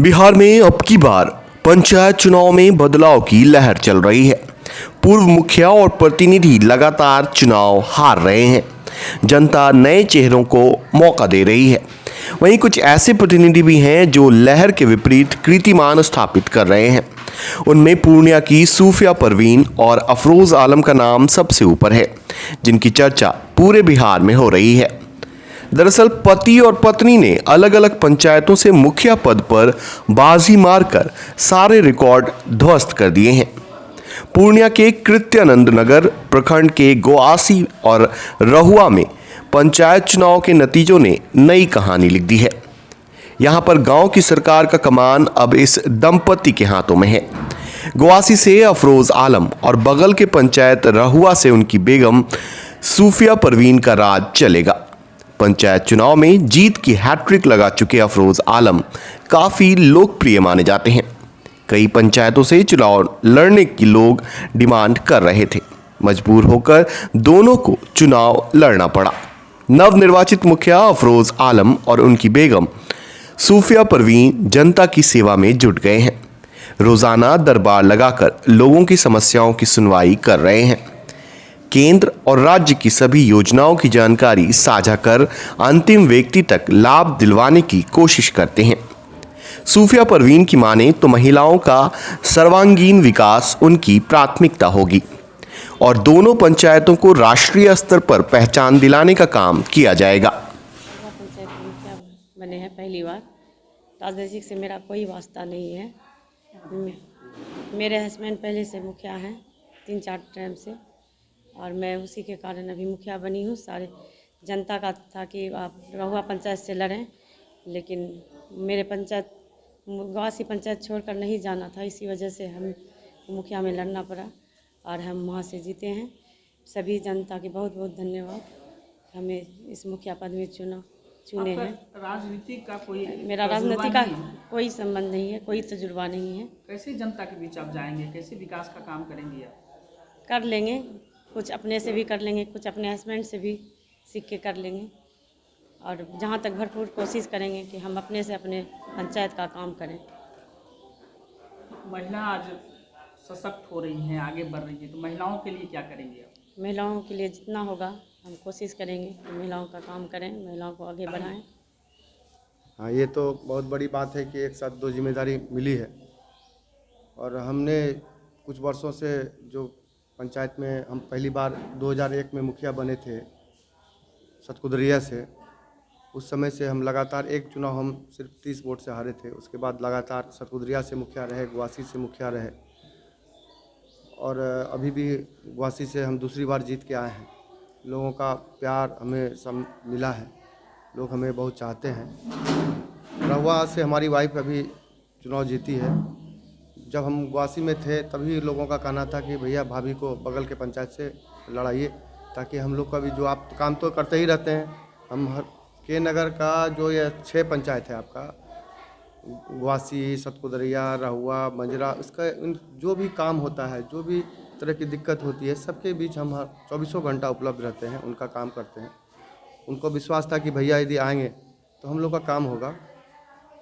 बिहार में अब की बार पंचायत चुनाव में बदलाव की लहर चल रही है। पूर्व मुखिया और प्रतिनिधि लगातार चुनाव हार रहे हैं। जनता नए चेहरों को मौका दे रही है। वहीं कुछ ऐसे प्रतिनिधि भी हैं जो लहर के विपरीत कीर्तिमान स्थापित कर रहे हैं। उनमें पूर्णिया की सूफिया परवीन और अफरोज आलम का नाम सबसे ऊपर है, जिनकी चर्चा पूरे बिहार में हो रही है। दरअसल पति और पत्नी ने अलग अलग पंचायतों से मुखिया पद पर बाजी मारकर सारे रिकॉर्ड ध्वस्त कर दिए हैं। पूर्णिया के कृत्यानंद नगर प्रखंड के गोआसी और रहुआ में पंचायत चुनाव के नतीजों ने नई कहानी लिख दी है। यहां पर गांव की सरकार का कमान अब इस दंपति के हाथों में है। गोआसी से अफरोज आलम और बगल के पंचायत रहुआ से उनकी बेगम सूफिया परवीन का राज चलेगा। पंचायत चुनाव में जीत की हैट्रिक लगा चुके अफरोज आलम काफी लोकप्रिय माने जाते हैं। कई पंचायतों से चुनाव लड़ने की लोग डिमांड कर रहे थे। मजबूर होकर दोनों को चुनाव लड़ना पड़ा। नवनिर्वाचित मुखिया अफरोज आलम और उनकी बेगम सूफिया परवीन जनता की सेवा में जुट गए हैं। रोजाना दरबार लगाकर लोगों की समस्याओं की सुनवाई कर रहे हैं। केंद्र और राज्य की सभी योजनाओं की जानकारी साझा कर अंतिम व्यक्ति तक लाभ दिलवाने की कोशिश करते हैं। सूफिया परवीन की माने तो महिलाओं का सर्वांगीण विकास उनकी प्राथमिकता होगी और दोनों पंचायतों को राष्ट्रीय स्तर पर पहचान दिलाने का काम किया जाएगा। पंचायत के मुखिया बने हैं पहली बार। राजनीतिक से मेरा कोई वास्ता नहीं है। मेरे हस्बैंड पहले से मुखिया हैं 3-4 टाइम से, और मैं उसी के कारण अभी मुखिया बनी हूँ। सारे जनता का था कि आप रहुआ पंचायत से लड़ें, लेकिन मेरे पंचायत गवासी पंचायत छोड़कर नहीं जाना था। इसी वजह से हम मुखिया में लड़ना पड़ा और हम वहाँ से जीते हैं। सभी जनता के बहुत बहुत धन्यवाद, हमें इस मुखिया पद में चुने हैं। राजनीति का कोई मेरा राजनीति का कोई संबंध नहीं है, कोई तजुर्बा नहीं है। कैसे जनता के बीच आप जाएंगे, कैसे विकास का काम करेंगे आप? कर लेंगे, कुछ अपने से भी कर लेंगे, कुछ अपने हस्बैंड से भी सीख के कर लेंगे, और जहाँ तक भरपूर कोशिश करेंगे कि हम अपने से अपने पंचायत का काम करें। महिला आज सशक्त हो रही हैं, आगे बढ़ रही हैं, तो महिलाओं के लिए क्या करेंगे आप? महिलाओं के लिए जितना होगा हम कोशिश करेंगे कि महिलाओं का काम करें, महिलाओं को आगे बढ़ाएं। हाँ, ये तो बहुत बड़ी बात है कि एक साथ दो जिम्मेदारी मिली है। और हमने कुछ वर्षों से जो पंचायत में हम पहली बार 2001 में मुखिया बने थे सतकुदरिया से, उस समय से हम लगातार एक चुनाव हम सिर्फ 30 वोट से हारे थे। उसके बाद लगातार सतकुदरिया से मुखिया रहे, ग्वासी से मुखिया रहे, और अभी भी ग्वासी से हम दूसरी बार जीत के आए हैं। लोगों का प्यार हमें सब मिला है, लोग हमें बहुत चाहते हैं। रहुआ से हमारी वाइफ अभी चुनाव जीती है। जब हम ग्वासी में थे तभी लोगों का कहना था कि भैया भाभी को बगल के पंचायत से लड़ाइए, ताकि हम लोग का भी जो आप काम तो करते ही रहते हैं। हम हर के नगर का जो ये 6 पंचायत है आपका, ग्वासी, सतकुदरिया, रहुआ, मंजरा, इसका जो भी काम होता है, जो भी तरह की दिक्कत होती है, सबके बीच हम हर 24 घंटा उपलब्ध रहते हैं, उनका काम करते हैं। उनको विश्वास था कि भैया यदि आएंगे तो हम लोग का काम होगा,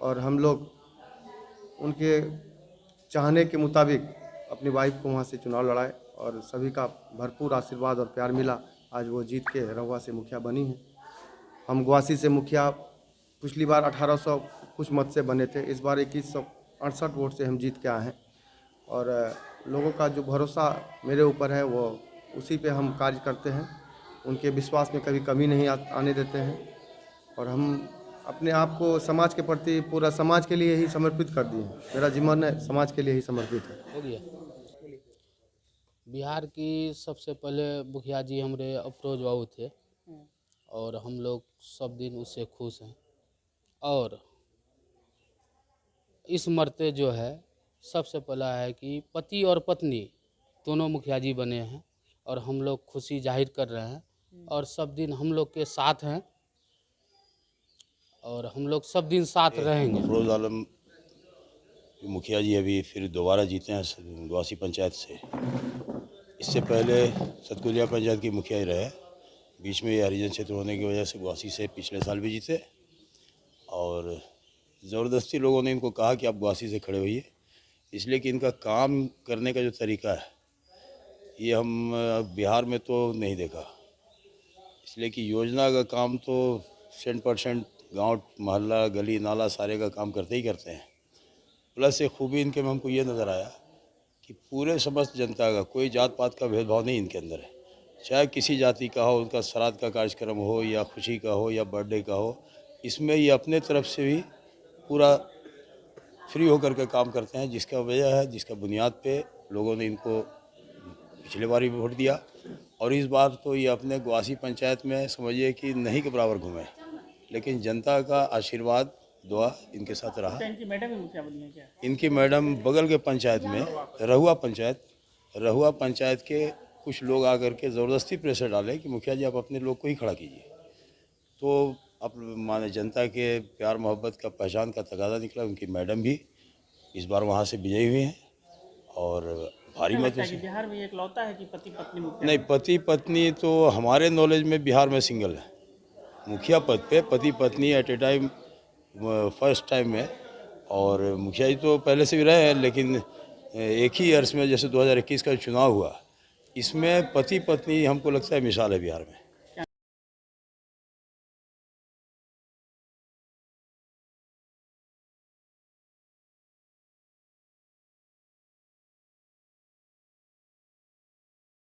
और हम लोग उनके चाहने के मुताबिक अपनी वाइफ को वहाँ से चुनाव लड़ाए, और सभी का भरपूर आशीर्वाद और प्यार मिला। आज वो जीत के रहुआ से मुखिया बनी है। हम ग्वासी से मुखिया पिछली बार 1800 कुछ मत से बने थे, इस बार 2168 वोट से हम जीत के आए हैं। और लोगों का जो भरोसा मेरे ऊपर है वो उसी पे हम कार्य करते हैं। उनके विश्वास में कभी कमी नहीं आने देते हैं, और हम अपने आप को समाज के प्रति, पूरा समाज के लिए ही समर्पित कर दिए हैं। मेरा जीवन है समाज के लिए ही समर्पित है। हो गया। बिहार की सबसे पहले मुखिया जी हमारे अफरोज बाबू थे, और हम लोग सब दिन उससे खुश हैं। और इस मरते जो है सबसे पहला है कि पति और पत्नी दोनों मुखिया जी बने हैं, और हम लोग खुशी जाहिर कर रहे हैं, और सब दिन हम लोग के साथ हैं, और हम लोग सब दिन साथ रहेंगे। अफरोज आलम मुखिया जी अभी फिर दोबारा जीते हैं ग्वासी पंचायत से। इससे पहले सतकुदरिया पंचायत की मुखिया ही रहे। बीच में ये हरिजन क्षेत्र होने की वजह से ग्वासी से पिछले साल भी जीते, और ज़बरदस्ती लोगों ने इनको कहा कि आप ग्वासी से खड़े होइए, इसलिए कि इनका काम करने का जो तरीका है ये हम बिहार में तो नहीं देखा। इसलिए कि योजना का काम तो 100% गाँव मोहल्ला गली नाला सारे का काम करते ही करते हैं। प्लस एक खूबी इनके में हमको ये नज़र आया कि पूरे समस्त जनता का कोई जात पात का भेदभाव नहीं इनके अंदर है। चाहे किसी जाति का हो, उनका श्राद्ध का कार्यक्रम हो या खुशी का हो या बर्थडे का हो, इसमें ये अपने तरफ से भी पूरा फ्री होकर के काम करते हैं, जिसका वजह है, जिसका बुनियाद पे लोगों ने इनको पिछले बार भी वोट दिया और इस बार तो ये अपने ग्वासी पंचायत में समझिए कि नहीं के बराबर घूमे, लेकिन जनता का आशीर्वाद दुआ इनके साथ रहा। क्या इनकी मैडम ही मुखिया बनी है क्या? इनकी मैडम बगल के पंचायत में रहुआ पंचायत के कुछ लोग आकर के ज़बरदस्ती प्रेशर डाले कि मुखिया जी आप अपने लोग को ही खड़ा कीजिए, तो अब माने जनता के प्यार मोहब्बत का पहचान का तकाजा निकला। उनकी मैडम भी इस बार वहाँ से विजयी हुई हैं और भारी क्या लगता मतों है कि से। बिहार में ये इकलौता है कि पति पत्नी मुखिया? नहीं, पति पत्नी तो हमारे नॉलेज में बिहार में सिंगल है मुखिया पद पे, पति पत्नी at a time first time में। और मुखिया जी तो पहले से भी रहे हैं, लेकिन एक ही अर्स में जैसे 2021 का चुनाव हुआ, इसमें पति पत्नी हमको लगता है मिसाल है बिहार में।